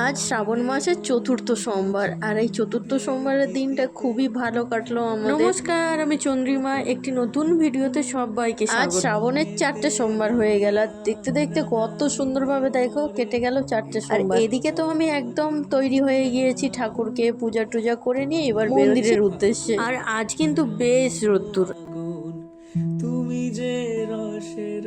আজ শ্রাবণ মাসের চতুর্থ সোমবার, আর এই চতুর্থ সোমবারের দিনটা খুবই ভালো কাটলো আমাদের। নমস্কার, আমি চন্দ্রিমা, একটি নতুন ভিডিওতে সবাইকে স্বাগত। আজ শ্রাবণের 4টে সোমবার হয়ে গেল, আর দেখতে দেখতে কত সুন্দরভাবে দেখো কেটে গেল 4টে সোমবার। আর এদিকে তো আমি একদম তৈরি হয়ে গিয়েছি, ঠাকুরকে পূজা টুজা করে নিয়ে এবার মন্দিরের উদ্দেশ্যে। আর আজ কিন্তু বেশ রোদ্দুর। তুমি যে রসের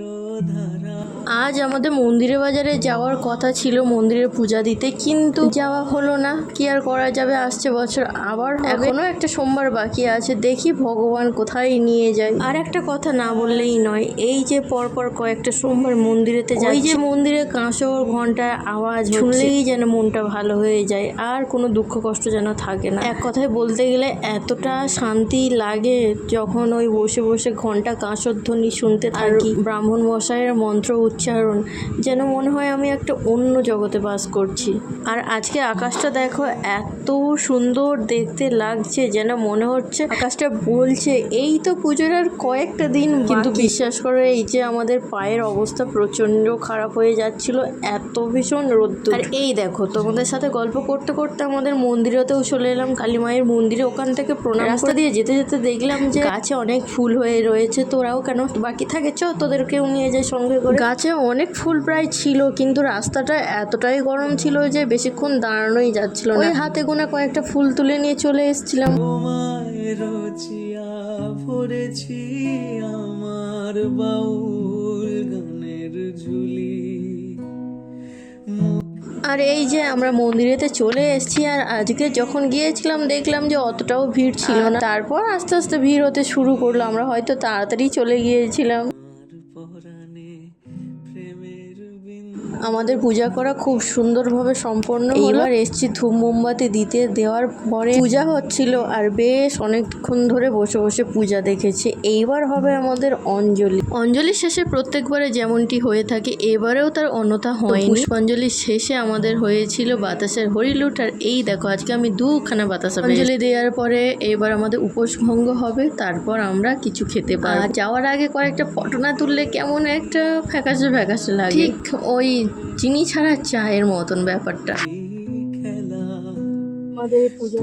ধারা। আজ আমাদের মন্দিরে বাজারে যাওয়ার কথা ছিল মন্দিরে পূজা দিতে, কিন্তু যাওয়া হলো না। কি আর করা যাবে, আসছে বছর আবার এখনো একটা সোমবার বাকি আছে, দেখি ভগবান কোথায় নিয়ে যায়। আর একটা কথা না বললেই নয়, এই যে পরপর কয়েকটা সোমবার মন্দিরেতে যাই, যে মন্দিরে কাঁসর ঘন্টার আওয়াজ শুনলেই যেন মনটা ভালো হয়ে যায়, আর কোনো দুঃখ কষ্ট যেন থাকে না। এক কথায় বলতে গেলে এতটা শান্তি লাগে যখন ওই বসে বসে ঘন্টা কাঁসর ধ্বনি শুনতে থাকি, ব্রাহ্মণ মশাইয়ের মন্ত্র উচ্চারণ, যেন মনে হয় আমি একটা অন্য জগতে বাস করছি। আর আজকে আকাশটা দেখো, এত সুন্দর দেখতে লাগছে, যেন মনে হচ্ছে আকাশটা বলছে এই তো পুজোর আর কয়েকটা দিন। কিন্তু বিশ্বাস করে, এই যে আমাদের পায়ের অবস্থা প্রচন্ড খারাপ হয়ে যাচ্ছিল, এত ভীষণ রোদ্দুর। আর এই দেখো, তোমাদের সাথে গল্প করতে করতে আমাদের মন্দিরেতেও চলে এলাম, কালী মায়ের মন্দিরে। ওখান থেকে প্রণাম রাস্তা দিয়ে যেতে যেতে দেখলাম যে গাছে অনেক ফুল হয়ে রয়েছে, তোরাও কেন বাকি থাকে, চ তোদেরকেও নিয়ে যায় সঙ্গে করে। গাছে অনেক ফুল প্রায় ছিল, কিন্তু রাস্তাটা এতটাই গরম ছিল যে বেশিক্ষণ দাঁড়ানোই যাচ্ছিল না। ওই হাতে গোনা কয়েকটা ফুল তুলে নিয়ে চলে এসেছিলাম। ভরেছি আমার বাউল গানের ঝুলি। আর এই যে আমরা মন্দিরেতে চলে এসেছি, আর আজকে যখন গিয়েছিলাম দেখলাম যে অতটাও ভিড় ছিল না, তারপর আস্তে আস্তে ভিড় হতে শুরু করলো। আমরা হয়তো তাড়াতাড়ি চলে গিয়েছিলাম। আমাদের পূজা করা খুব সুন্দরভাবে সম্পন্ন হলো। এবার এসছি ধূপ মোমবাতি দিতে, দেওয়ার পরে পূজা হচ্ছিল, আর বেশ অনেকক্ষণ ধরে বসে বসে পূজা দেখেছি। এইবার হবে আমাদের অঞ্জলি। অঞ্জলির শেষে প্রত্যেকবারে যেমনটি হয়ে থাকে, এবারেও তার অন্যথা হয়নি। পুষ্পাঞ্জলির শেষে আমাদের হয়েছিল বাতাসের হরিলুট, আর এই দেখো আজকে আমি দুখানা বাতাসা অঞ্জলি দেওয়ার পরে এবার আমাদের উপোস ভঙ্গ হবে, তারপর আমরা কিছু খেতে পারবো। আর যাওয়ার আগে কয়েকটা ফটো না তুললে কেমন একটা ফ্যাকাশে ফ্যাকাশে লাগে, ঠিক ওই চিনি ছাড়া চায়ের মতন ব্যাপারটা। আমাদের পুজো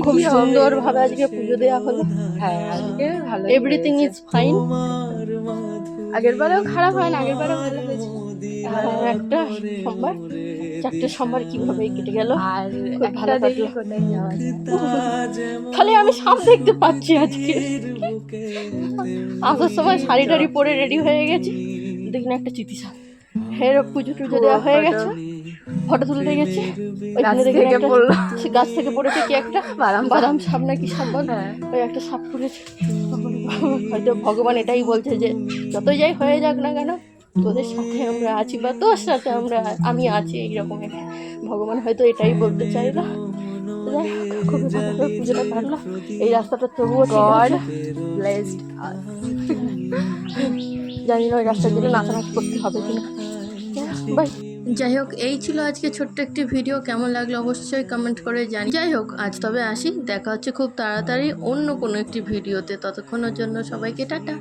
খুব সুন্দর ভাবে আজকে পুজো দেওয়া হলো। হ্যাঁ, আজকে ভালো, এভরিথিং ইজ ফাইন। আগের বারেও খারাপ হয় না, আগের বারেও ভালো হয়েছে। একটা সোমবার, 4টে সোমবার কিভাবে কেটে গেল, আর ভালো কাটলো। কোথায় যাওয়া যায়, খালি আমি সাপ দেখতে পাচ্ছি আজকে। আসার সময় শাড়ি টাড়ি পরে রেডি হয়ে গেছি, দেখি না একটা চিঠি সাপ। এর পুজো টুজো দেওয়া হয়ে গেছে, ফটো তুলতে গেছি, গাছ থেকে পড়েছে কি একটা বাদাম সাপ নাকি সাপ, ওই একটা সাপ পড়েছে। হয়তো ভগবান এটাই বলছে যে যতই যাই হয়ে যাক না কেন, তোদের সাথে আমরা আছি, বা তোর সাথে আমি আছি, এইরকম ভগবান হয়তো এটাই বলতে চাইলো। খুবই ভালো পুজোটা কাটলো। এই রাস্তাটা তবুও জানি না ওই রাস্তার জন্য নাচানাচি করতে হবে কিনা। বাই। যাই হোক, এই ছিল আজকে ছোট্ট একটি ভিডিও। কেমন লাগলো অবশ্যই কমেন্ট করে জানি। যাই হোক, আজ তবে আসি, দেখা হচ্ছে খুব তাড়াতাড়ি অন্য কোনো একটি ভিডিওতে। ততক্ষণের জন্য সবাইকে টাটা।